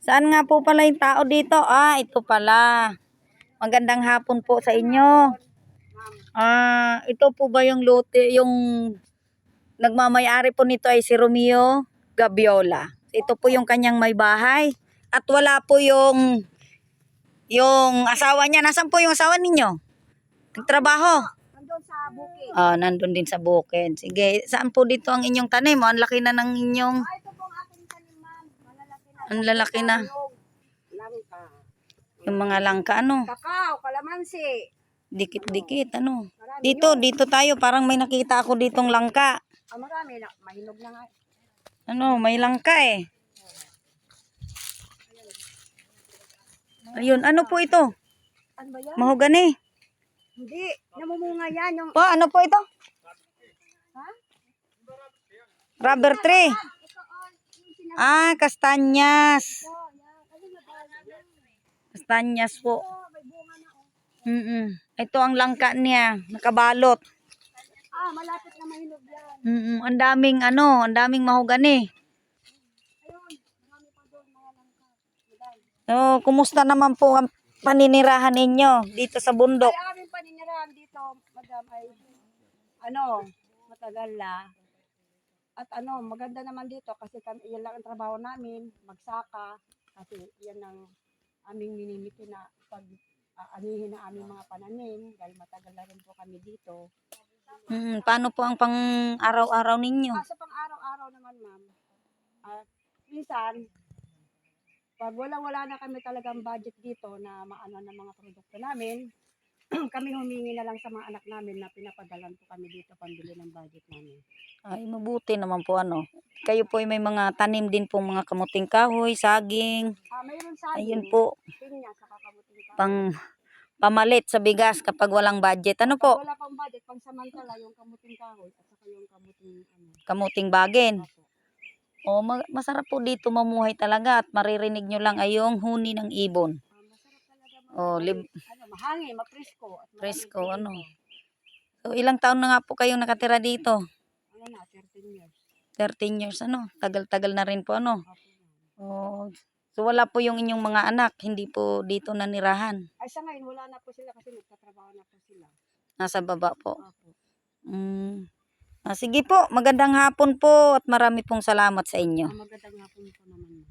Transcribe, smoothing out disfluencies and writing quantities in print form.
Saan nga po pala yung tao dito? Ah, ito pala. Magandang hapon po sa inyo. Ito po ba yung lote, yung nagmamayari po nito ay si Romeo Gabiola. Ito po yung kanyang may bahay. At wala po yung asawa niya. Nasaan po yung asawa ninyo? Nagtrabaho? Nandun sa bukid. Nandun din sa bukid. Sige, saan po dito ang inyong tanim? Ang laki na ng inyong... Ito pong aking tanim, ma'am. Malalaki na. Ang lalaki na. Langka. Yung mga langka, ano? Kakao, kalamansi. Dikit-dikit, ano? Marami Dito tayo. Parang may nakita ako ditong langka. Marami na. Mahinog na nga. Ano, may langka eh. Ayun, ano po ito? Ano ba yan? Mahogani. Hindi. Namumunga yan. Yung... Po, ano po ito? Ha? Rubber tree. Ito, yung Kastanyas. yan. Ano na ba? Kastanyas po. May bunga na. Ito ang langka niya. Nakabalot. Malapit na mahinog yan. Ang daming mahogani. Ayun. Marami pa doon mga langka. So, kumusta naman po ang paninirahan ninyo dito sa bundok? Ay, aming paninirahan dito, madam, ay matagal na. At maganda naman dito kasi yan lang ang trabaho namin, magsaka. Kasi yan ang aming minimiti na pag-anihin na aming mga pananim dahil matagal na rin po kami dito. Paano po ang pang-araw-araw ninyo? Sa pang-araw-araw naman, ma'am, minsan, pag wala na kami talagang budget dito na maano ng mga produkto namin, kami humingi na lang sa mga anak namin na pinapadalan po kami dito pambili ng budget namin. Ay, mabuti naman po ano. Kayo po ay may mga tanim din pong mga kamuting kahoy, saging. Mayroon sa amin. Ayun po. Pinya, saka kamuting kahoy. Pamalit sa bigas kapag walang budget. Ano po? Wala pang budget, pang samantala yung kamuting kahoy at saka yung Kamuting bagin. Masarap po dito mamuhay talaga at maririnig nyo lang ay yung huni ng ibon. Masarap talaga. Mahangin, mapresko. Presko, ano. So, ilang taon na nga po kayong nakatira dito? 13 years. 13 years, ano. Tagal-tagal na rin po, ano. So, wala po yung inyong mga anak, hindi po dito nanirahan. Ay, sa ngayon, wala na po sila kasi nagtatrabaho na po sila. Nasa baba po. Sige po, magandang hapon po at marami pong salamat sa inyo. Magandang hapon po naman.